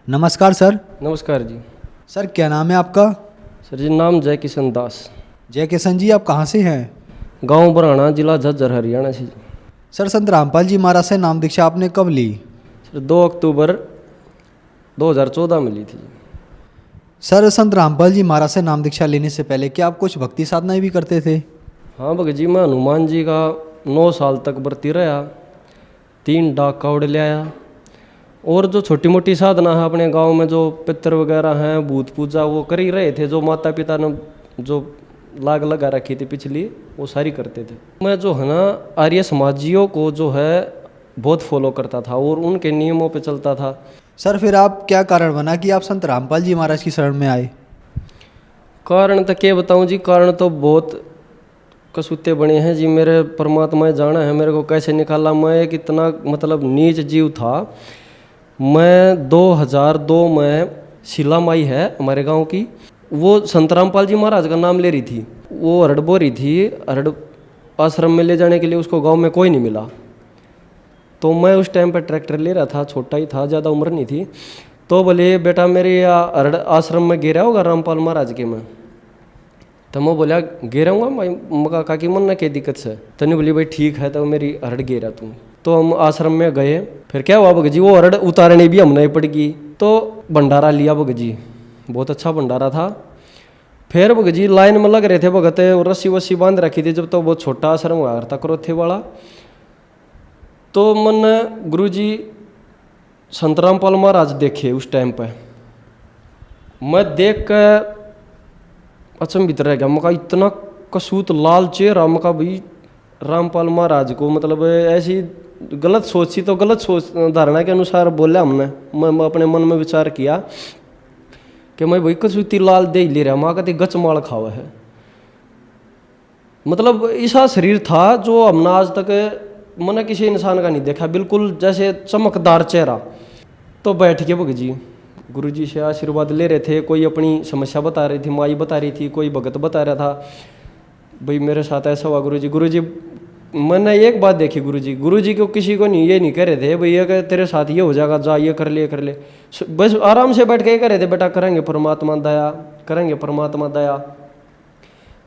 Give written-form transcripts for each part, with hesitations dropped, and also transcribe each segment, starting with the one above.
नमस्कार सर। नमस्कार जी। सर क्या नाम है आपका? सर जी नाम जय किशन दास। जय किशन जी, आप कहाँ से हैं? गांव बराना, जिला झज्जर, हरियाणा से जी। सर संत रामपाल जी महाराज से नाम दीक्षा आपने कब ली? सर 2 अक्टूबर 2014 में ली थी जी। सर संत रामपाल जी महाराज से नाम दीक्षा लेने से पहले क्या आप कुछ भक्ति साधनाएं भी करते थे? हाँ भगत जी, मैं हनुमान जी का 9 साल तक व्रती रहा, 3 डाक कावड़ ले आया, और जो छोटी मोटी साधना है अपने गांव में, जो पितर वगैरह हैं, भूत पूजा, वो कर ही रहे थे। जो माता पिता ने जो लाग लगा रखी थी पिछली, वो सारी करते थे। मैं जो है ना आर्य समाजियों को जो है बहुत फॉलो करता था और उनके नियमों पे चलता था। सर फिर आप क्या कारण बना कि आप संत रामपाल जी महाराज की शरण में आए? कारण तो क्या बताऊं जी, कारण तो बहुत कसूते बने हैं जी। मेरे परमात्मा जाना है मेरे को कैसे निकाला। मैं एक इतना मतलब नीच जीव था। मैं 2002 में शीला माई है हमारे गांव की, वो संत रामपाल जी महाराज का नाम ले रही थी। वो हरड़ बो रही थी, हरड़ आश्रम में ले जाने के लिए उसको गांव में कोई नहीं मिला। तो मैं उस टाइम पर ट्रैक्टर ले रहा था, छोटा ही था, ज़्यादा उम्र नहीं थी। तो बोले बेटा मेरे हरड़ आश्रम में गिरा होगा रामपाल महाराज के में। तो मैं बोला गिराऊंगा भाई, मका काकी मन ना क्या दिक्कत से। तो नहीं बोली भाई ठीक है, तो मेरी हरड़ गिरा तुम। तो हम आश्रम में गए। फिर क्या हुआ भगत जी, वो हरड़ उतारने भी हमने पड़ गई। तो भंडारा लिया भगत जी, बहुत अच्छा भंडारा था। फिर भगत जी लाइन में लग रहे थे भगत, रस्सी वस्सी बांध रखी थी। जब तो बहुत छोटा आश्रम हुआ था करोथे वाला। तो मन गुरु जी संत रामपाल महाराज देखे उस टाइम पे। मैं देख कर अचंभित रह गया। मका इतना कसूत लाल चेहरा, मका भाई रामपाल महाराज को मतलब ऐसी गलत सोच सी, तो गलत सोच धारणा के अनुसार बोला हमने। मैं अपने मन में विचार किया कि मैं भाई कसूती लाल दे ले रहा, माँ कहती गच माल खावा है। मतलब ऐसा शरीर था जो हमने आज तक मैंने किसी इंसान का नहीं देखा, बिल्कुल जैसे चमकदार चेहरा। तो बैठ के भगत जी गुरु जी से आशीर्वाद ले रहे थे। कोई अपनी समस्या बता रही थी, माई बता रही थी, कोई भगत बता रहा था भाई मेरे साथ ऐसा हुआ गुरु जी। गुरु जी मैंने एक बात देखी, गुरु जी को किसी को नहीं ये नहीं कह रहे थे भाई ये तेरे साथ ये हो जाएगा, जा ये कर ले कर ले। बस आराम से बैठ के कह रहे थे बेटा करेंगे परमात्मा दया, करेंगे परमात्मा दया।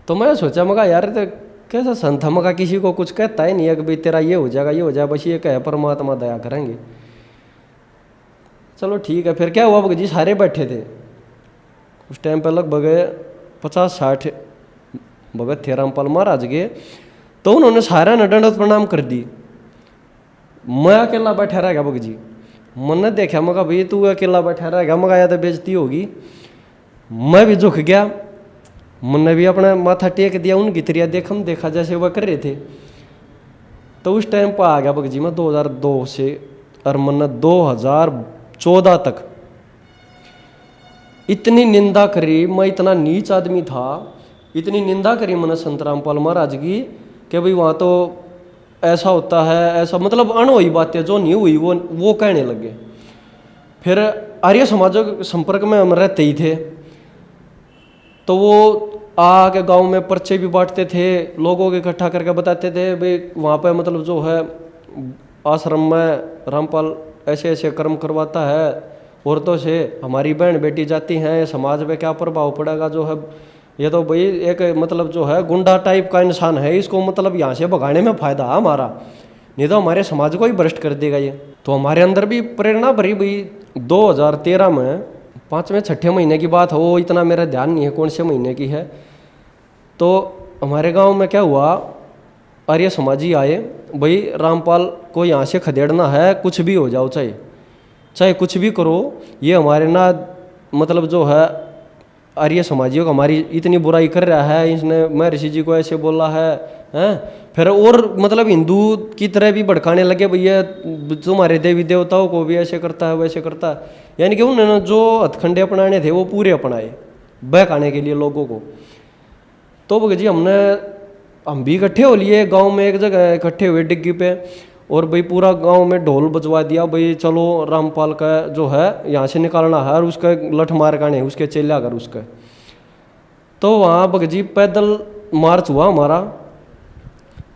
तो मैं सोचा मगा यार तो कैसा संत है, मगा किसी को कुछ कहता ही नहीं है कि भाई तेरा ये हो जाएगा ये हो जाएगा, बस ये कहे परमात्मा दया करेंगे। चलो ठीक है। फिर क्या हुआ भगत जी, सारे बैठे थे उस टाइम पर, लगभग 50-60 भगत थे रामपाल महाराज के। तो उन्होंने सारा ने दंडवत प्रणाम कर दी। मैं अकेला बैठा रह गया भगत जी। मन ने देखा, मगा भाई तू अकेला बैठा रह गया, मगा या तो बेइज्जती होगी। मैं भी झुक गया, मन ने भी अपना माथा टेक दिया, उनकी तरिया देखा जैसे वह कर रहे थे। तो उस टाइम पर आ गया भगत जी मैं 2002 से, और मन ने 2014 तक इतनी निंदा करी। मैं इतना नीच आदमी था, इतनी निंदा करी मैंने संत रामपाल महाराज की कि भाई वहाँ तो ऐसा होता है ऐसा, मतलब अनहोई बातें जो नहीं हुई वो कहने लगे। फिर आर्य समाजों के संपर्क में हम रहते ही थे। तो वो आके गांव में पर्चे भी बांटते थे, लोगों को इकट्ठा करके बताते थे भाई वहाँ पे मतलब जो है आश्रम में रामपाल ऐसे ऐसे कर्म करवाता है औरतों से, हमारी बहन बेटी जाती हैं, समाज में क्या प्रभाव पड़ेगा। जो है ये तो भाई एक मतलब जो है गुंडा टाइप का इंसान है, इसको मतलब यहाँ से भगाने में फ़ायदा है हमारा, नहीं तो हमारे समाज को ही भ्रष्ट कर देगा ये। तो हमारे अंदर भी प्रेरणा भरी भाई। 2013 में 5वें-6ठे महीने की बात हो, इतना मेरा ध्यान नहीं है कौन से महीने की है। तो हमारे गांव में क्या हुआ, आर्य समाजी आए भाई रामपाल को यहाँ से खदेड़ना है, कुछ भी हो जाओ, चाहे कुछ भी करो, ये हमारे ना मतलब जो है आर्य समाजियों को हमारी इतनी बुराई कर रहा है, इसने महर्षि जी को ऐसे बोला है हैं। फिर और मतलब हिंदू की तरह भी भड़काने लगे, भैया तुम्हारे देवी देवताओं को भी ऐसे करता है वैसे करता है। यानी कि उन्होंने जो हथखंडे अपनाने थे वो पूरे अपनाए बहकाने के लिए लोगों को। तो भगत जी हम भी इकट्ठे हो लिए गांव में, एक जगह इकट्ठे हुए डिग्गी पे, और भाई पूरा गांव में ढोल बजवा दिया भाई चलो रामपाल का जो है यहाँ से निकालना है, और उसका लठ मार काने उसके चेले आकर उसका। तो वहाँ भगत जी पैदल मार्च हुआ हमारा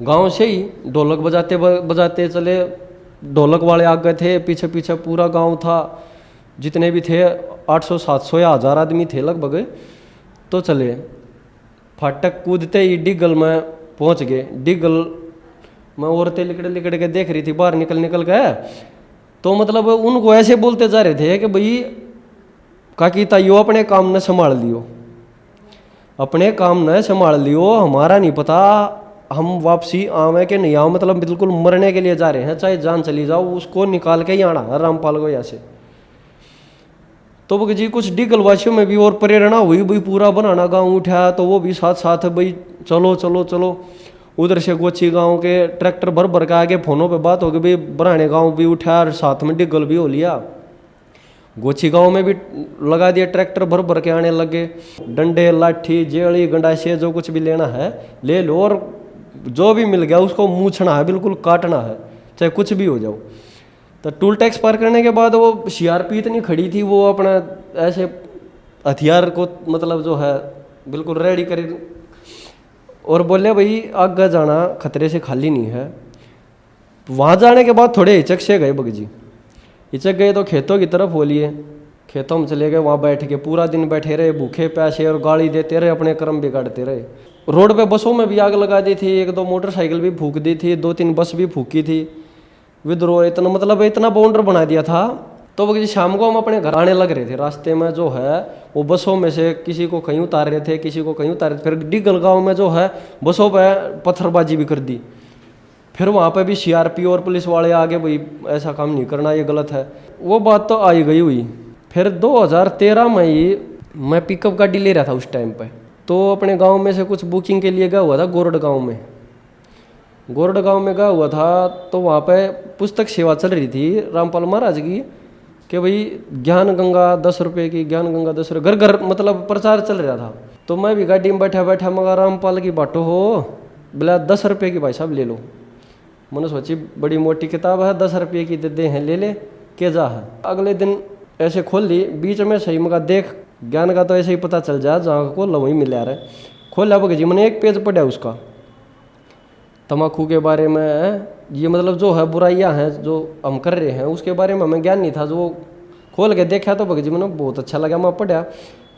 गांव से ही, ढोलक बजाते बजाते चले। ढोलक वाले आ गए थे, पीछे पीछे पूरा गांव था। जितने भी थे 800-700 या 1000 आदमी थे लगभग। तो चले फाटक कूदते ही डिगल में पहुंच गए। डिगल में औरतें लिकड़ लिकड़ के देख रही थी बाहर निकल निकल के। तो मतलब उनको ऐसे बोलते जा रहे थे कि भाई काकी ताइयो अपने काम न संभाल लियो, अपने काम न संभाल लियो, हमारा नहीं पता हम वापसी आवे कि नहीं आओ, मतलब बिल्कुल मरने के लिए जा रहे हैं, चाहे जान चली जाओ उसको निकाल के ही आना है रामपाल को यहाँ से। तो वो जी कुछ डिगलवासियों में भी और प्रेरणा हुई, भाई पूरा बनाना गांव उठा, तो वो भी साथ साथ भाई चलो चलो चलो। उधर से गोची गांव के ट्रैक्टर भर भर के आगे फोनों पे बात हो गई, भाई बनाने गांव भी उठा और साथ में डिगल भी हो लिया। गोची गांव में भी लगा दिया ट्रैक्टर भर भर के आने लगे। डंडे लाठी जेड़ी गंडासे जो कुछ भी लेना है ले लो, और जो भी मिल गया उसको मूछना है, बिल्कुल काटना है, चाहे कुछ भी हो जाओ। तो टूल टैक्स पार करने के बाद वो सीआरपी इतनी खड़ी थी, वो अपना ऐसे हथियार को मतलब जो है बिल्कुल रेडी कर, और बोले भाई आगे जाना खतरे से खाली नहीं है। वहाँ जाने के बाद थोड़े हिचक से गए बगजी, हिचक गए तो खेतों की तरफ हो लिए। खेतों में चले गए, वहाँ बैठ के पूरा दिन बैठे रहे, भूखे प्यासे और गाली देते रहे, अपने कर्म बिगाड़ते रहे। रोड पे बसों में भी आग लगा दी थी, 1-2 मोटरसाइकिल भी फूंक दी थी, 2-3 बस भी फूकी थी। विद्रोह इतना मतलब इतना बाउंडर बना दिया था। तो वो शाम को हम अपने घर आने लग रहे थे, रास्ते में जो है वो बसों में से किसी को कहीं उतार रहे थे, किसी को कहीं उतार रहे थे। फिर डिगल गाँव में जो है बसों पर पत्थरबाजी भी कर दी। फिर वहाँ पे भी सीआरपी और पुलिस वाले आगे, भाई ऐसा काम नहीं करना, ये गलत है। वो बात तो आई गई हुई। फिर 2013 में ही मैं पिकअप गाड़ी ले रहा था उस टाइम पे, तो अपने गांव में से कुछ बुकिंग के लिए गया हुआ था गोरड गांव में। गोरड गांव में गया हुआ था, तो वहाँ पे पुस्तक सेवा चल रही थी रामपाल महाराज की, कि भाई ज्ञान गंगा 10 रुपये की, ज्ञान गंगा 10 रुपये, घर घर मतलब प्रचार चल रहा था। तो मैं भी गाड़ी में बैठा बैठा मगर रामपाल की बाटो हो, बोला 10 रुपये की भाई साहब ले लो। मैंने सोची बड़ी मोटी किताब है, 10 रुपये की दे हैं, ले ले के जा है। अगले दिन ऐसे खोल ली, बीच में सही मगा देख ज्ञान का तो ऐसे ही पता चल जाए, जहाँ को वहीं मिल रहा है। खोला बगजी मैंने एक पेज पढ़ा उसका, तम्बाकू के बारे में है, ये मतलब जो है बुराइयां हैं जो हम कर रहे हैं उसके बारे में हमें ज्ञान नहीं था। जो खोल के देखा तो बगजी मैंने बहुत अच्छा लगा, मैं पढ़ा,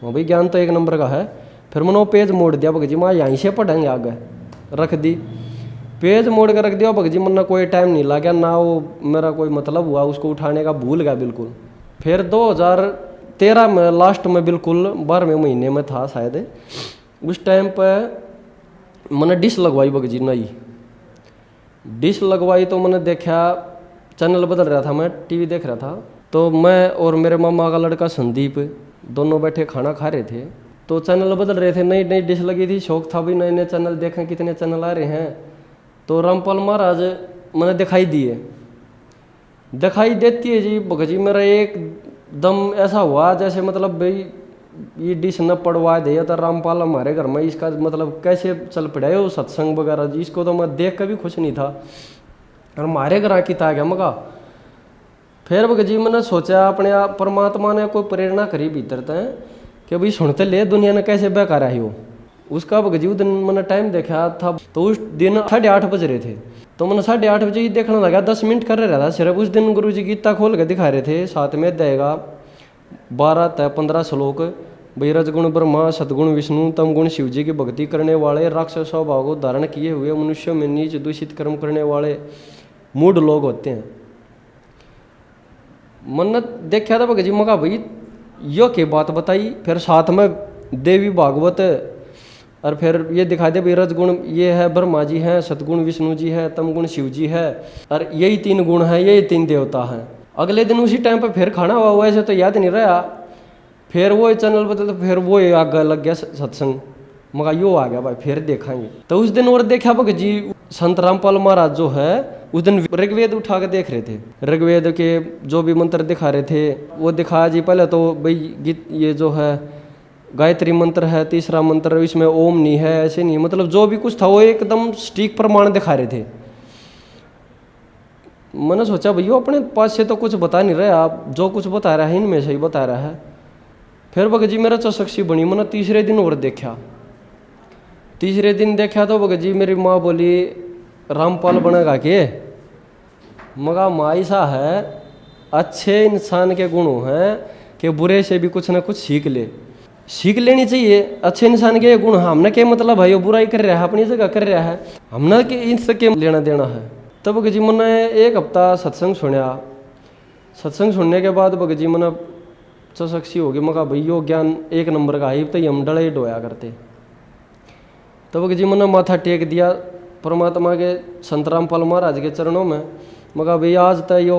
भाई ज्ञान तो 1 नंबर का है। फिर मैंने वो पेज मोड़ दिया बगजी, मैं यहीं से पढ़ेंगे आगे, रख दी। पेज मोड़ के रख दिया बगजी, मैंने कोई टाइम नहीं लगा ना, वो मेरा कोई मतलब हुआ उसको उठाने का, भूल गया बिल्कुल। फिर 2013 में लास्ट में बिल्कुल 12वें महीने में था शायद, उस टाइम पर मैंने डिश लगवाई बगजी, नई डिश लगवाई। तो मैंने देखा चैनल बदल रहा था, मैं टीवी देख रहा था, तो मैं और मेरे मामा का लड़का संदीप दोनों बैठे खाना खा रहे थे। तो चैनल बदल रहे थे, नई नई डिश लगी थी, शौक था भी नए नए चैनल देखें, कितने चैनल आ रहे हैं। तो रामपाल महाराज मैंने दिखाई दिए, दिखाई देती है जी बगजी, मेरा एकदम ऐसा हुआ जैसे मतलब भाई ये डिश न पड़वा दे तो रामपाल हमारे घर में, इसका मतलब कैसे चल पड़ा है वो सत्संग वगैरह जी, इसको तो मैं देख कर भी खुश नहीं था, और हमारे घर आके था गया मगा। फिर बगजी मैंने सोचा अपने आप परमात्मा ने कोई प्रेरणा करी भीतर तय कि भाई सुनते ले दुनिया ने कैसे बेकार आई हो। उसका बगजी उस दिन मैंने टाइम देखा था, तो उस दिन 8:30 बज रहे थे। तो मैंने 8:30 बजे ही देखने लगा, 10 मिनट कर रहा था सिर्फ। उस दिन गुरु जी गीता खोल के दिखा रहे थे, साथ में देगा 12-15 श्लोक, भाई रजगुण ब्रह्मा सदगुण विष्णु तम गुण शिव जी की भक्ति करने वाले, राक्षस स्वभाव को धारण किए हुए, मनुष्यों में नीच दूषित कर्म करने वाले मूढ़ लोग होते हैं। मैंने देखा था बगजी मगा भाई यो के बात बताई। फिर साथ में देवी भागवत, और फिर ये दिखा दे भाई रजगुण ये है ब्रह्मा जी है, सतगुण विष्णु जी है, तम गुण शिव जी है, और यही 3 गुण हैं, यही 3 देवता हैं। अगले दिन उसी टाइम पे फिर खाना हुआ, वैसे तो याद नहीं रहा। फिर वो चैनल बदल, तो फिर वो आगे लग गया सत्संग, मगा यो आ गया भाई फिर देखेंगे। तो उस दिन और देखा बगजी संत रामपाल महाराज जो है उस दिन ऋग्वेद उठा के देख रहे थे, ऋग्वेद के जो भी मंत्र दिखा रहे थे वो दिखाया जी। पहले तो भाई गीत ये जो है गायत्री मंत्र है, तीसरा मंत्र इसमें ओम नहीं है, ऐसे नहीं, मतलब जो भी कुछ था वो एकदम सटीक प्रमाण दिखा रहे थे। मैंने सोचा भैया अपने पास से तो कुछ बता नहीं रहे, आप जो कुछ बता रहा है इनमें से ही बता रहा है। फिर बगजी मेरा चौसक्षी बनी, मैंने तीसरे दिन और देखा। तीसरे दिन देखा तो बगजी मेरी माँ बोली रामपाल बनेगा के, मगा माँ ऐसा है अच्छे इंसान के गुण हैं कि बुरे से भी कुछ ना कुछ सीख लेनी चाहिए। अच्छे इंसान के गुण हमने के मतलब भाई वो बुराई कर रहा है अपनी जगह कर रहा है, हमने के इनसे के लेना देना है। तब भगत जी मैंने एक हफ्ता सत्संग सुनया। सत्संग सुनने के बाद भगत जी मैंने चौसक्षी हो गई। मैं कहा भाई यो ज्ञान एक नंबर का है, तो हम डले डोया करते। तब भगत जी मैंने माथा टेक दिया परमात्मा के संत रामपाल महाराज के चरणों में। मैं कहा भाई आज तक यो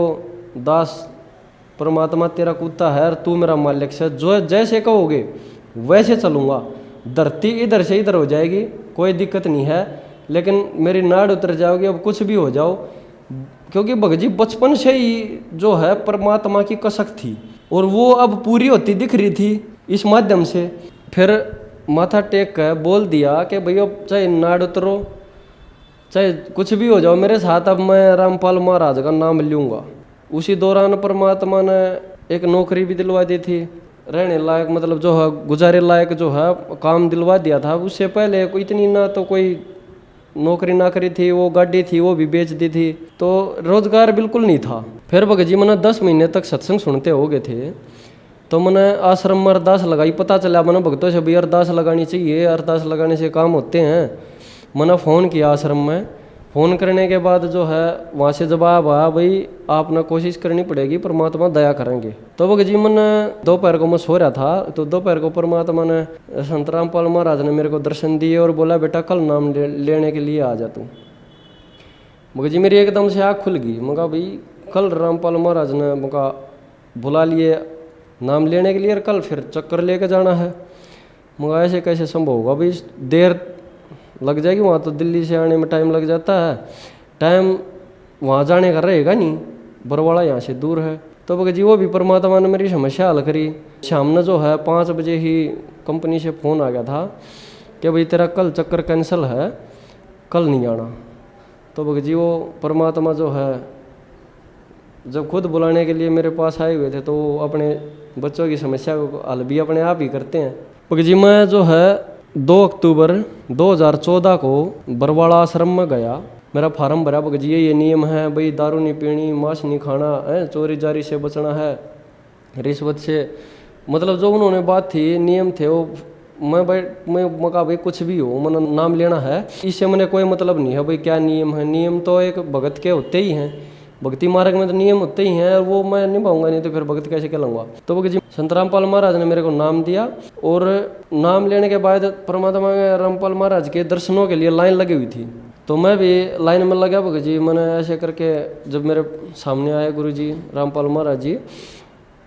दास परमात्मा तेरा कुत्ता है और तू मेरा मालिक से, जो जैसे कहोगे वैसे चलूँगा। धरती इधर से इधर हो जाएगी, कोई दिक्कत नहीं है, लेकिन मेरी नाड़ उतर जाओगी, अब कुछ भी हो जाओ। क्योंकि भगत जी बचपन से ही जो है परमात्मा की कसक थी और वो अब पूरी होती दिख रही थी इस माध्यम से। फिर माथा टेक कर बोल दिया कि भैया चाहे नाड़ उतरो चाहे कुछ भी हो जाओ मेरे साथ, अब मैं रामपाल महाराज का नाम लूँगा। उसी दौरान परमात्मा ने एक नौकरी भी दिलवा दी थी, रहने लायक मतलब जो है गुजारे लायक जो है काम दिलवा दिया था। उससे पहले कोई इतनी ना तो कोई नौकरी ना करी थी, वो गाड़ी थी वो भी बेच दी थी, तो रोजगार बिल्कुल नहीं था। फिर भगत जी मैंने 10 महीने तक सत्संग सुनते हो गए थे। तो मैंने आश्रम में अरदास लगाई, पता चला मैंने भक्तों से भी अरदास लगानी चाहिए, अरदास लगाने से काम होते हैं। मैंने फ़ोन किया आश्रम में। फ़ोन करने के बाद जो है वहाँ से जवाब आया भाई आपने कोशिश करनी पड़ेगी, परमात्मा दया करेंगे। तो भगत जी मैंने दोपहर को मैं सो रहा था, तो दोपहर को परमात्मा ने संत रामपाल महाराज ने मेरे को दर्शन दिए और बोला बेटा कल नाम लेने के लिए आ जा तू। भगत जी मेरी एकदम से आँख खुल गई। मैं कहा भाई कल रामपाल महाराज ने मुझे बुला लिए नाम लेने के लिए और कल फिर चक्कर लेके जाना है। मगर ऐसे कैसे संभव होगा भाई, देर लग जाएगी, वहाँ तो दिल्ली से आने में टाइम लग जाता है, टाइम वहाँ जाने का रहेगा नहीं, बरवाड़ा यहाँ से दूर है। तो भगत जी वो भी परमात्मा ने मेरी समस्या हल करी। शाम ने जो है 5 बजे ही कंपनी से फ़ोन आ गया था कि भाई तेरा कल चक्कर कैंसिल है, कल नहीं आना। तो भगत जी वो परमात्मा जो है जब खुद बुलाने के लिए मेरे पास आए हुए थे, तो वो अपने बच्चों की समस्या को हल भी अपने आप ही करते हैं। भगत जी मैं जो है 2 अक्टूबर 2014 को बरवाड़ा आश्रम में गया, मेरा फार्म भरा। भगत जी ये नियम है भाई, दारू नहीं पीनी, मांस नहीं खाना है, चोरी जारी से बचना है, रिश्वत से, मतलब जो उन्होंने बात थी नियम थे वो मैं कहा भाई कुछ भी हो मैंने नाम लेना है, इससे मैंने कोई मतलब नहीं है भाई क्या नियम है। नियम तो एक भगत के होते ही हैं, भक्ति मार्ग में तो नियम होते ही हैं, और वो मैं निभाऊंगा नहीं तो फिर भगत कैसे कहलाऊंगा। तो भगत जी संत रामपाल महाराज ने मेरे को नाम दिया और नाम लेने के बाद परमात्मा के रामपाल महाराज के दर्शनों के लिए लाइन लगी हुई थी, तो मैं भी लाइन में लगा। भगत जी मैंने ऐसे करके जब मेरे सामने आए गुरु जी रामपाल महाराज जी,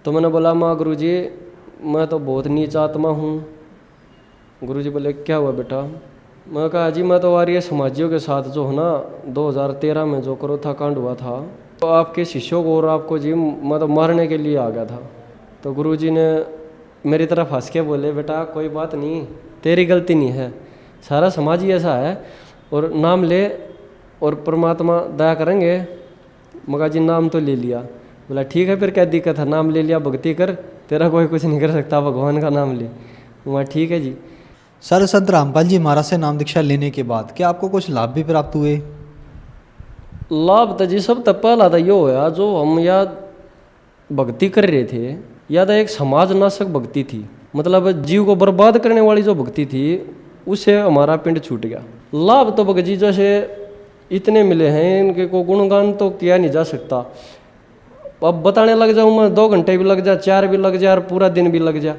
तो मैंने बोला माँ गुरु जी मैं तो बहुत नीच आत्मा हूँ। गुरु जी बोले क्या हुआ बेटा? मैं कहा जी मैं तो आर्य समाजियों के साथ जो है ना 2013 में जो करोथा कांड हुआ था, तो आपके शिष्यों को और आपको जी मैं तो मारने के लिए आ गया था। तो गुरुजी ने मेरी तरफ हंस के बोले बेटा कोई बात नहीं, तेरी गलती नहीं है, सारा समाज ही ऐसा है, और नाम ले और परमात्मा दया करेंगे। मगा जी नाम तो ले लिया। बोला ठीक है फिर क्या दिक्कत है, नाम ले लिया, भक्ति कर, तेरा कोई कुछ नहीं कर सकता, भगवान का नाम ले। मैं ठीक है जी। सर संत रामपाल जी महाराज से नाम दीक्षा लेने के बाद क्या आपको कुछ लाभ भी प्राप्त हुए? लाभ तो जी सब तक पहला था ये होया, जो हम या भक्ति कर रहे थे या तो एक समाज नाशक भक्ति थी, मतलब जीव को बर्बाद करने वाली जो भक्ति थी, उससे हमारा पिंड छूट गया। लाभ तो भगत जी जैसे इतने मिले हैं, इनके को गुणगान तो किया नहीं जा सकता। अब बताने लग जाऊँ मैं 2 घंटे भी लग जाए, 4 भी लग जाए और पूरा दिन भी लग जाए,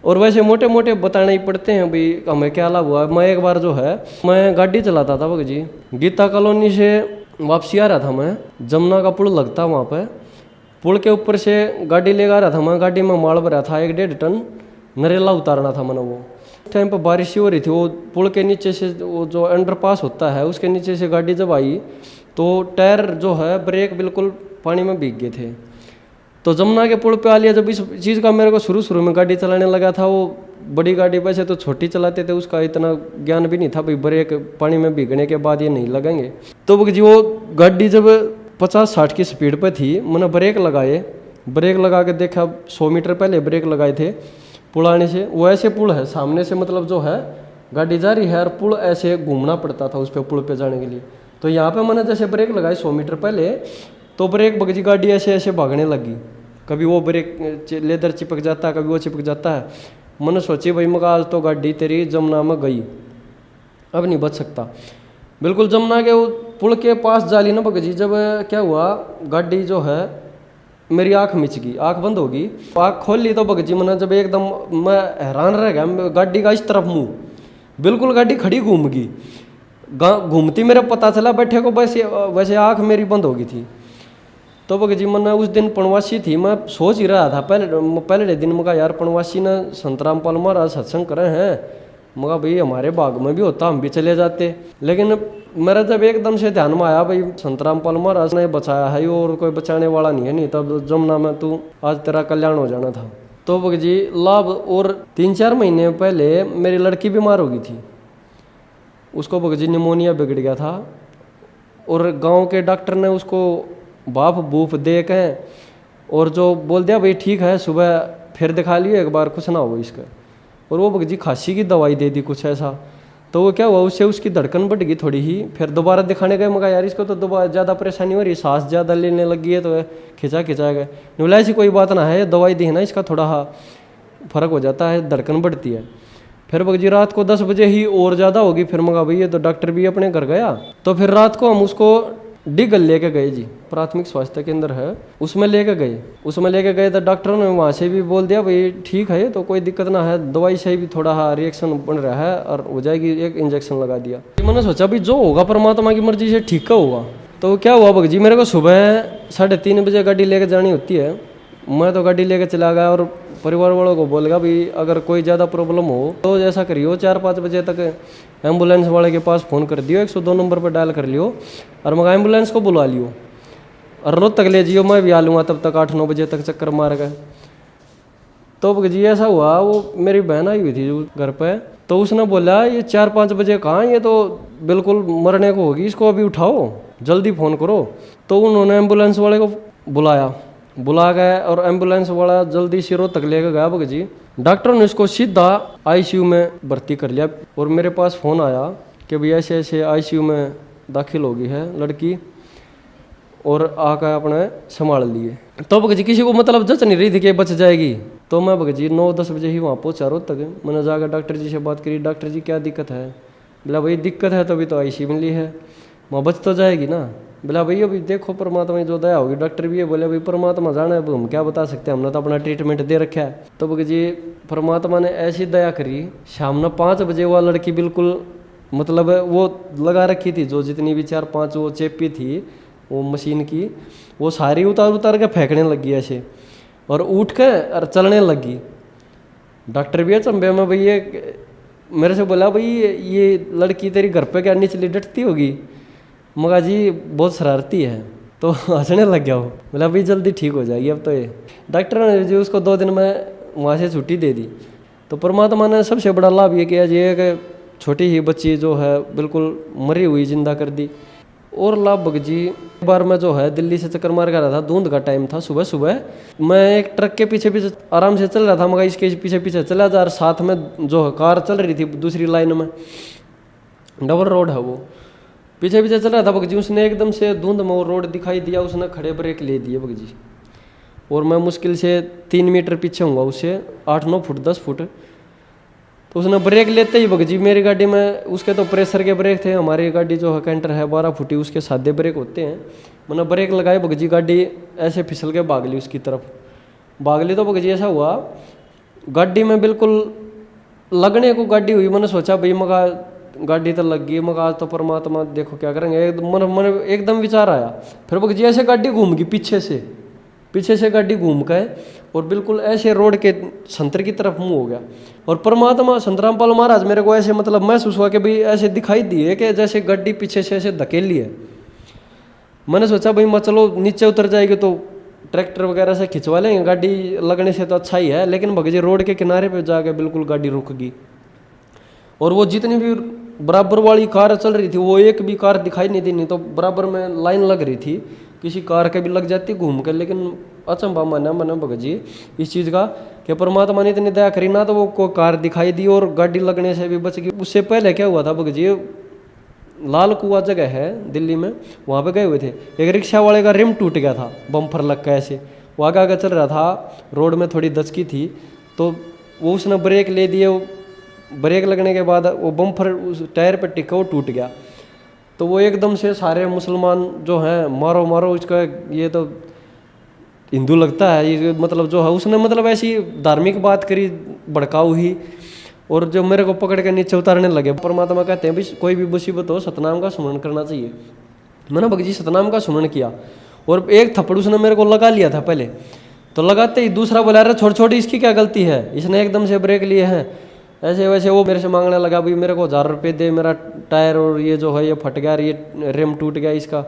और वैसे मोटे मोटे बताने ही पड़ते हैं भाई हमें क्या लाभ हुआ। मैं एक बार जो है मैं गाड़ी चलाता था भगत जी, गीता कॉलोनी से वापसी आ रहा था मैं, जमुना का पुल लगता वहाँ पे, पुल के ऊपर से गाड़ी लेकर आ रहा था मैं, गाड़ी में माल भरा था 1.5 टन, नरेला उतारना था मैंने। वो उस टाइम पर बारिश ही हो रही थी, वो पुल के नीचे से वो जो अंडरपास होता है उसके नीचे से गाड़ी जब आई तो टायर जो है ब्रेक बिल्कुल पानी में भीग गए थे। तो जमुना के पुल पे आ लिया। जब इस चीज़ का मेरे को शुरू में गाड़ी चलाने लगा था, वो बड़ी गाड़ी वैसे तो छोटी चलाते थे, उसका इतना ज्ञान भी नहीं था भाई ब्रेक पानी में भीगने के बाद ये नहीं लगेंगे। तो जी वो गाड़ी जब 50-60 की स्पीड पे थी, मैंने ब्रेक लगाए, ब्रेक लगा के देखा 100 मीटर पहले ब्रेक लगाए थे पुल आने से। वो ऐसे पुल है सामने से, मतलब जो है गाड़ी जा रही है और पुल ऐसे घूमना पड़ता था उस पर पुल पे जाने के लिए। तो यहाँ पे मैंने जैसे ब्रेक लगाई 100 मीटर पहले, तो ब्रेक भगत जी गाड़ी ऐसे ऐसे भागने लगी, कभी वो ब्रेक लेदर चिपक जाता है, कभी वो चिपक जाता है। मैंने सोची भाई मगा आज तो गाड़ी तेरी जमुना में गई, अब नहीं बच सकता। बिल्कुल जमुना के पुल के पास जाली ना भगत जी, जब क्या हुआ गाड़ी जो है मेरी आंख मिच गई, आंख बंद होगी। आंख खोल ली तो भगत जी मैंने जब एकदम मैं हैरान रह गया, गाड़ी का इस तरफ मुंह, बिल्कुल गाड़ी खड़ी घूम गई, घूमती मेरा पता चला बैठे को, वैसे वैसे आंख मेरी बंद हो गई थी। तो भगत जी मैंने उस दिन पणवासी थी, मैं सोच ही रहा था पहले दिन मगा यार पणवासी ने संत रामपाल महाराज सत्संग करे हैं, मगा भाई हमारे बाग में भी होता हम भी चले जाते। लेकिन मेरा जब एकदम से ध्यान में आया भाई संत रामपाल महाराज ने बचाया है और कोई बचाने वाला नहीं है, नहीं तब जमुना में तू आज तेरा कल्याण हो जाना था। तो भगत जी लाभ, और 3-4 महीने पहले मेरी लड़की बीमार हो गई थी, उसको भगत जी निमोनिया बिगड़ गया था, और गांव के डॉक्टर ने उसको बाफ बूफ दे के और जो बोल दिया भाई ठीक है, सुबह फिर दिखा लियो एक बार, कुछ ना हो इसका। और वो भगत जी खांसी की दवाई दे दी कुछ ऐसा, तो वो क्या हुआ उससे उसकी धड़कन बढ़ गई थोड़ी ही। फिर दोबारा दिखाने गए, मगा यार इसको तो दोबारा ज़्यादा परेशानी हो रही, सांस ज़्यादा लेने लगी है, तो खिंचा गए। बोला ऐसी कोई बात ना है, दवाई दी है ना, इसका थोड़ा फर्क हो जाता है, धड़कन बढ़ती है। फिर भगत जी रात को 10 बजे ही और ज़्यादा होगी, फिर मगा भाई ये तो डॉक्टर भी अपने घर गया। तो फिर रात को हम उसको डिगल लेके गए जी, प्राथमिक स्वास्थ्य केंद्र है, उसमें लेके गए तो डॉक्टरों ने वहाँ से भी बोल दिया भाई ठीक है तो कोई दिक्कत ना है, दवाई से भी थोड़ा रिएक्शन बन रहा है और हो जाएगी, एक इंजेक्शन लगा दिया। मैंने सोचा भाई जो होगा परमात्मा की मर्जी से ठीक का होगा। तो क्या हुआ भगत जी, मेरे को सुबह 3:30 बजे गाड़ी लेके जानी होती है, मैं तो गाड़ी लेके चला गया और परिवार वालों को बोल गया भाई अगर कोई ज़्यादा प्रॉब्लम हो तो ऐसा करियो 4-5 बजे तक एम्बुलेंस वाले के पास फ़ोन कर दियो, 102 नंबर पर डायल कर लियो और मगर एम्बुलेंस को बुला लियो और रोज तक ले जियो, मैं भी आ लूँगा तब तक 8-9 बजे तक चक्कर मार गए। तो भगत जी ऐसा हुआ, वो मेरी बहन आई हुई थी घर पे, तो उसने बोला ये 4-5 बजे कहाँ, ये तो बिल्कुल मरने को होगी, इसको अभी उठाओ, जल्दी फ़ोन करो। तो उन्होंने एम्बुलेंस वाले को बुला गए और एम्बुलेंस वाला जल्दी सिरों तक लेकर गया भगत जी। डॉक्टर ने इसको सीधा आईसीयू में भर्ती कर लिया और मेरे पास फ़ोन आया कि भैया ऐसे ऐसे आईसीयू में दाखिल हो गई है लड़की और आकर अपने संभाल लिए। तो भगत जी किसी को मतलब जच नहीं रही थी कि बच जाएगी। तो मैं भगत जी 9-10 बजे ही वहाँ पहुँचा रोज तक। मैंने जाकर डॉक्टर जी से बात करी, डॉक्टर जी क्या दिक्कत है? बोला भाई दिक्कत है तभी तो आईसीयू में ली है, वहाँ बच तो जाएगी ना। बोला भैया अभी देखो परमात्मा की जो दया होगी। डॉक्टर भी ये बोले भाई परमात्मा जाने, अब हम क्या बता सकते हैं, हमने तो अपना ट्रीटमेंट दे रखा है। तो भगत जी परमात्मा ने ऐसी दया करी, शाम ने 5 बजे वो लड़की बिल्कुल मतलब वो लगा रखी थी जो जितनी भी 4-5 वो चेपी थी वो मशीन की, वो सारी उतार के फेंकने लगी ऐसे और उठ के और चलने लगी। डॉक्टर भी अचंभे में भाई ये मेरे से बोला भाई ये लड़की तेरी घर पे क्या निचली डटती होगी? मगा जी बहुत शरारती है। तो हंसने लग गया वो, बोला भाई जल्दी ठीक हो जाएगी अब तो। ये डॉक्टर ने जी उसको 2 दिन में वहाँ से छुट्टी दे दी। तो परमात्मा ने सबसे बड़ा लाभ ये किया जी कि छोटी ही बच्ची जो है बिल्कुल मरी हुई जिंदा कर दी। और लाभ भगत जी एक बार मैं जो है दिल्ली से चक्कर मार कर रहा था, धुंध का टाइम था, सुबह सुबह मैं एक ट्रक के पीछे पीछे आराम से चल रहा था, मगर इसके पीछे पीछे चला जा, साथ में जो है कार चल रही थी दूसरी लाइन में, डबल रोड है वो, पीछे पीछे चल रहा था भगत जी। उसने एकदम से धुंध में वो रोड दिखाई दिया, उसने खड़े ब्रेक ले दिए भगत जी। और मैं मुश्किल से 3 मीटर पीछे हूँगा उससे, 8-9 फुट 10 फुट। तो उसने ब्रेक लेते ही भगत जी मेरी गाड़ी में, उसके तो प्रेशर के ब्रेक थे, हमारी गाड़ी जो है कैंटर है 12 फुटी, उसके सादे ब्रेक होते हैं। मैंने ब्रेक लगाए भगत जी, गाड़ी ऐसे फिसल के भाग ली उसकी तरफ, भाग ली। तो भगत जी ऐसा हुआ गाड़ी में बिल्कुल लगने को गाड़ी हुई। मैंने सोचा भाई मगा गाड़ी तो लग गई, मगर आज तो परमात्मा देखो क्या करेंगे। मन एकदम विचार आया। फिर भगत जी ऐसे गाड़ी घूम गई पीछे से गाड़ी घूम के और बिल्कुल ऐसे रोड के संतर की तरफ मुंह हो गया। और परमात्मा संत रामपाल महाराज मेरे को ऐसे मतलब महसूस हुआ कि भाई ऐसे दिखाई दिए कि जैसे गाड़ी पीछे से ऐसे धकेली है। मैंने सोचा भाई मैं चलो नीचे उतर जाएगी तो ट्रैक्टर वगैरह से खिंचवा लेंगे, गाड़ी लगने से तो अच्छा ही है। लेकिन भगत जी रोड के किनारे पे जाके बिल्कुल गाड़ी रुक गई और वो जितनी भी बराबर वाली कार चल रही थी वो एक भी कार दिखाई नहीं दी, नहीं तो बराबर में लाइन लग रही थी, किसी कार के भी लग जाती घूम कर। लेकिन अचंभा माना भगत जी इस चीज़ का कि परमात्मा ने इतनी दया करी ना, तो वो को कार दिखाई दी और गाड़ी लगने से भी बच गई। उससे पहले क्या हुआ था भगत जी, लाल कुआं जगह है दिल्ली में, वहाँ पे गए हुए थे। एक रिक्शा वाले का रिम टूट गया था, बम्पर लग का ऐसे, वो आगे आगे चल रहा था, रोड में थोड़ी दचकी थी, तो वो उसने ब्रेक ले दिए, ब्रेक लगने के बाद वो बम्पर उस टायर पर टिका, वो टूट गया। तो वो एकदम से सारे मुसलमान जो हैं, मारो मारो इसका, ये तो हिंदू लगता है ये, मतलब जो है उसने मतलब ऐसी धार्मिक बात करी भड़काऊ ही, और जो मेरे को पकड़ के नीचे उतारने लगे। परमात्मा कहते हैं भी कोई भी मुसीबत हो सतनाम का स्मरण करना चाहिए। मैंने भगत जी सतनाम का स्मरण किया, और एक थप्पड़ उसने मेरे को लगा लिया था पहले, तो लगाते ही दूसरा बोला अरे छोड़ छोड़ इसकी क्या गलती है, इसने एकदम से ब्रेक लिए हैं, ऐसे वैसे वो मेरे से मांगने लगा भाई मेरे को 1000 रुपये दे, मेरा टायर और ये जो है ये फट गया, ये रिम टूट गया इसका।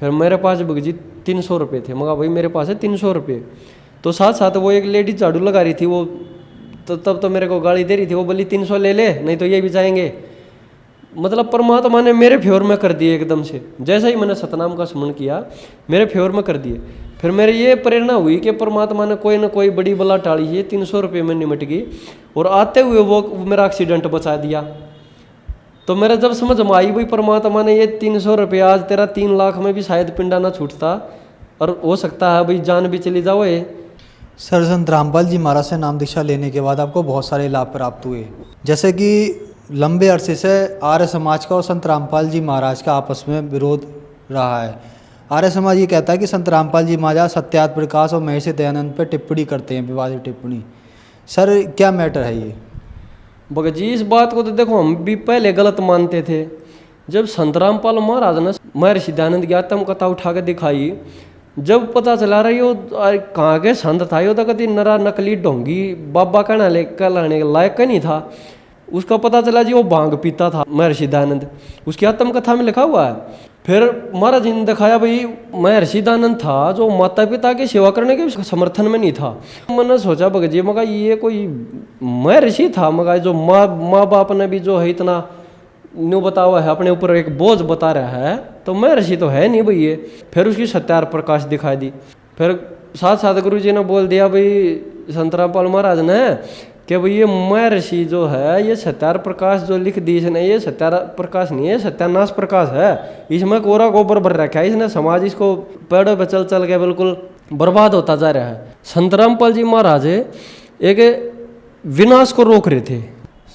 फिर मेरे पास भगत जी 300 रुपये थे, मगा भाई मेरे पास है 300 रुपये। तो साथ साथ वो एक लेडी झाड़ू लगा रही थी, वो तो तब तो मेरे को गाली दे रही थी, वो बोली 300 ले ले नहीं तो ये भी जाएंगे। मतलब परमात्मा ने मेरे फेवर में कर दिए एकदम से, जैसे ही मैंने सतनाम का स्मरण किया मेरे फेवर में कर दिए। फिर मेरे ये प्रेरणा हुई कि परमात्मा ने कोई ना कोई बड़ी बला टाली है, 300 रुपये में निमट गई, और आते हुए वो मेरा एक्सीडेंट बचा दिया। तो मेरा जब समझ में आई भाई परमात्मा ने ये 300 रुपये, आज तेरा 3 लाख में भी शायद पिंडा ना छूटता, और हो सकता है भाई जान भी चली जाओ। सर संत रामपाल जी महाराज से नाम दीक्षा लेने के बाद आपको बहुत सारे लाभ प्राप्त हुए, जैसे कि लंबे अरसे से आर्य समाज का और संत रामपाल जी महाराज का आपस में विरोध रहा है। आर्य समाज ये कहता है कि संत रामपाल जी महाराज सत्यार्थ प्रकाश और महर्षि दयानंद पर टिप्पणी करते हैं, विवादित टिप्पणी। सर क्या मैटर है ये? भगत जी इस बात को तो देखो हम भी पहले गलत मानते थे। जब संत रामपाल महाराज ने महर्षि दयानंद की आत्म कथा उठा के दिखाई, जब पता चला रही हो कहाँ के संत था, यो तो कभी नरा नकली ढोंगी बाबा कहलाने के लायक का नहीं था। उसका पता चला जी वो भांग पीता था महर्षि दयानंद, उसकी आत्म कथा में लिखा हुआ है। फिर महाराज जी ने दिखाया भाई महर्षि दयानंद था जो माता पिता की सेवा करने के समर्थन में नहीं था। मैंने सोचा भगत जी मगा ये कोई महर्षि था, मगा जो माँ बाप ने भी जो है इतना न्यू बता हुआ है, अपने ऊपर एक बोझ बता रहा है, तो महर्षि तो है नहीं भाई ये। फिर उसकी सत्यार्थ प्रकाश दिखाई दी। फिर साथ साथ गुरु जी ने बोल दिया भाई संत रामपाल महाराज ने कि भाई ये महर्षि जो है ये सत्यार्थ प्रकाश जो लिख दी इसने, ये सत्यार्थ प्रकाश नहीं है, सत्यानाश प्रकाश है। इसमें कोरा गोबर भर रखा है इसने, समाज इसको पेड़ों पे चल चल के बिल्कुल बर्बाद होता जा रहा है। संत रामपाल जी महाराज एक विनाश को रोक रहे थे।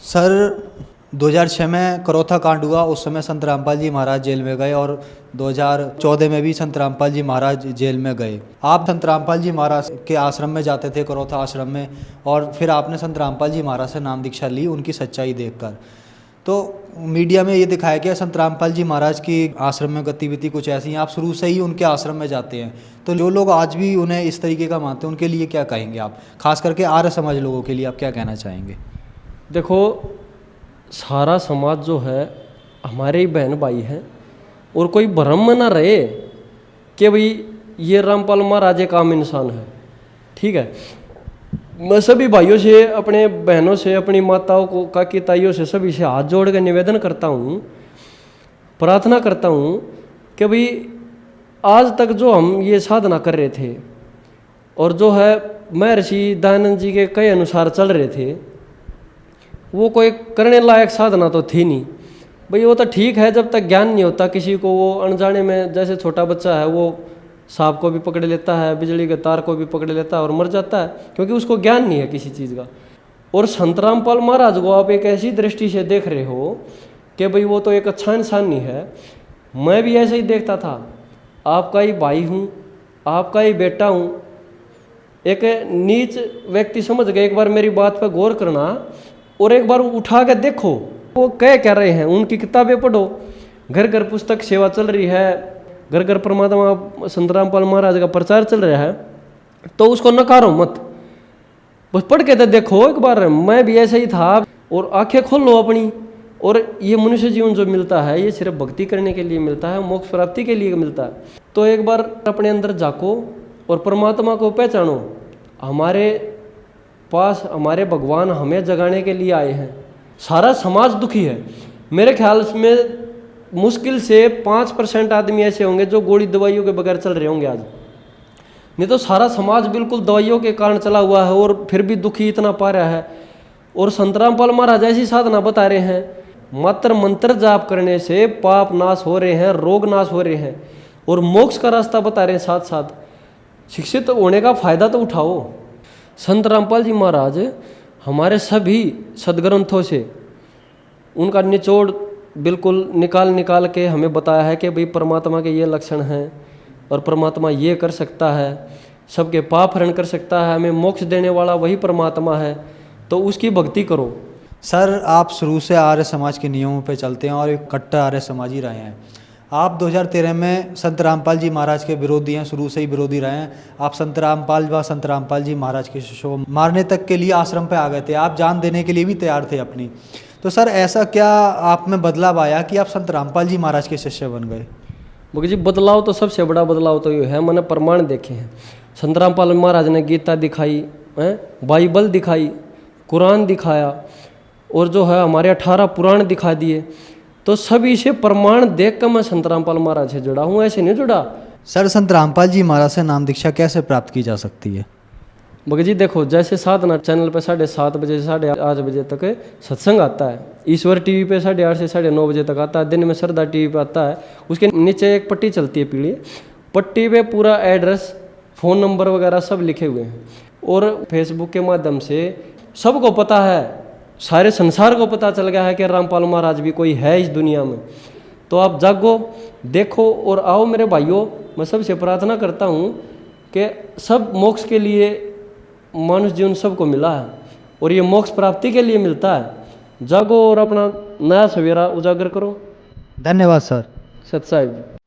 सर 2006 में करौथा कांड हुआ, उस समय संत रामपाल जी महाराज जेल में गए, और 2014 में भी संत रामपाल जी महाराज जेल में गए। आप संत रामपाल जी महाराज के आश्रम में जाते थे, करौथा आश्रम में, और फिर आपने संत रामपाल जी महाराज से नाम दीक्षा ली उनकी सच्चाई देखकर। तो मीडिया में ये दिखाया गया संत रामपाल जी महाराज की आश्रम में गतिविधि कुछ ऐसी है, आप शुरू से ही उनके आश्रम में जाते हैं, तो जो लोग आज भी उन्हें इस तरीके का मानते हैं उनके लिए क्या कहेंगे आप? खास करके आर्य समाज लोगों के लिए आप क्या कहना चाहेंगे? देखो सारा समाज जो है हमारे ही बहन भाई हैं, और कोई भ्रम में ना रहे कि भाई ये रामपाल महाराज एक आम इंसान है। ठीक है, मैं सभी भाइयों से, अपने बहनों से, अपनी माताओं को, काकी ताइयों से, सभी से हाथ जोड़ के निवेदन करता हूँ, प्रार्थना करता हूँ कि भाई आज तक जो हम ये साधना कर रहे थे और जो है महर्षि दयानंद जी के कई अनुसार चल रहे थे, वो कोई करने लायक साधना तो थी नहीं भाई। वो तो ठीक है जब तक ज्ञान नहीं होता किसी को, वो अनजाने में, जैसे छोटा बच्चा है वो सांप को भी पकड़ लेता है, बिजली के तार को भी पकड़ लेता है और मर जाता है, क्योंकि उसको ज्ञान नहीं है किसी चीज़ का। और संत रामपाल महाराज को आप एक ऐसी दृष्टि से देख रहे हो कि भाई वो तो एक अच्छा इंसान नहीं है। मैं भी ऐसे ही देखता था, आपका ही भाई हूँ, आपका ही बेटा हूँ। एक नीच व्यक्ति समझ गए, एक बार मेरी बात पर गौर करना और एक बार उठा के देखो वो कह रहे हैं, उनकी किताबें पढ़ो। घर घर पुस्तक सेवा चल रही है, घर घर परमात्मा संत रामपाल महाराज का प्रचार चल रहा है, तो उसको नकारो मत, बस पढ़ के तो देखो एक बार। मैं भी ऐसा ही था, और आंखें खोल लो अपनी। और ये मनुष्य जीवन जो मिलता है ये सिर्फ भक्ति करने के लिए मिलता है, मोक्ष प्राप्ति के लिए मिलता है। तो एक बार अपने अंदर झाँको और परमात्मा को पहचानो। हमारे पास हमारे भगवान हमें जगाने के लिए आए हैं। सारा समाज दुखी है। मेरे ख्याल में मुश्किल से 5% आदमी ऐसे होंगे जो गोली दवाइयों के बगैर चल रहे होंगे आज, नहीं तो सारा समाज बिल्कुल दवाइयों के कारण चला हुआ है और फिर भी दुखी इतना पा रहा है। और संत रामपाल महाराज ऐसी साधना बता रहे हैं मात्र मंत्र जाप करने से पाप नाश हो रहे हैं, रोग नाश हो रहे हैं और मोक्ष का रास्ता बता रहे हैं। साथ साथ शिक्षित होने का फायदा तो उठाओ। संत रामपाल जी महाराज हमारे सभी सदग्रंथों से उनका निचोड़ बिल्कुल निकाल के हमें बताया है कि भाई परमात्मा के ये लक्षण हैं और परमात्मा ये कर सकता है, सबके पाप हरण कर सकता है, हमें मोक्ष देने वाला वही परमात्मा है, तो उसकी भक्ति करो। सर आप शुरू से आर्य समाज के नियमों पे चलते हैं और एक कट्टर आर्य समाजी रहे हैं। आप 2013 में संत रामपाल जी महाराज के विरोधी हैं, शुरू से ही विरोधी रहे हैं। आप संत रामपाल जी महाराज के शिष्यों को मारने तक के लिए आश्रम पे आ गए थे, आप जान देने के लिए भी तैयार थे अपनी। तो सर ऐसा क्या आप में बदलाव आया कि आप संत रामपाल जी महाराज के शिष्य बन गए? बोले जी बदलाव तो सबसे बड़ा बदलाव तो ये है, मैंने प्रमाण देखे हैं। संत रामपाल महाराज ने गीता दिखाई, बाइबल दिखाई, कुरान दिखाया और जो है हमारे 18 पुराण दिखा दिए। तो सभी से प्रमाण देख कर मैं संत रामपाल महाराज से जुड़ा हूँ, ऐसे नहीं जुड़ा। सर संत रामपाल जी महाराज से नाम दीक्षा कैसे प्राप्त की जा सकती है? भगत जी देखो, जैसे साधना चैनल पे 7:30 बजे से 8:30 बजे तक सत्संग आता है, ईश्वर टीवी पे 8:30 से 9:30 बजे तक आता है, दिन में श्रद्धा टीवी पे आता है। उसके नीचे एक पट्टी चलती है पीली, पट्टी पे पूरा एड्रेस, फ़ोन नंबर वगैरह सब लिखे हुए हैं। और फेसबुक के माध्यम से सबको पता है, सारे संसार को पता चल गया है कि रामपाल महाराज भी कोई है इस दुनिया में। तो आप जागो, देखो और आओ मेरे भाइयों। मैं सबसे प्रार्थना करता हूँ कि सब मोक्ष के लिए मानुष जीवन सबको मिला है और ये मोक्ष प्राप्ति के लिए मिलता है। जागो और अपना नया सवेरा उजागर करो। धन्यवाद सर। सत साहिब जी।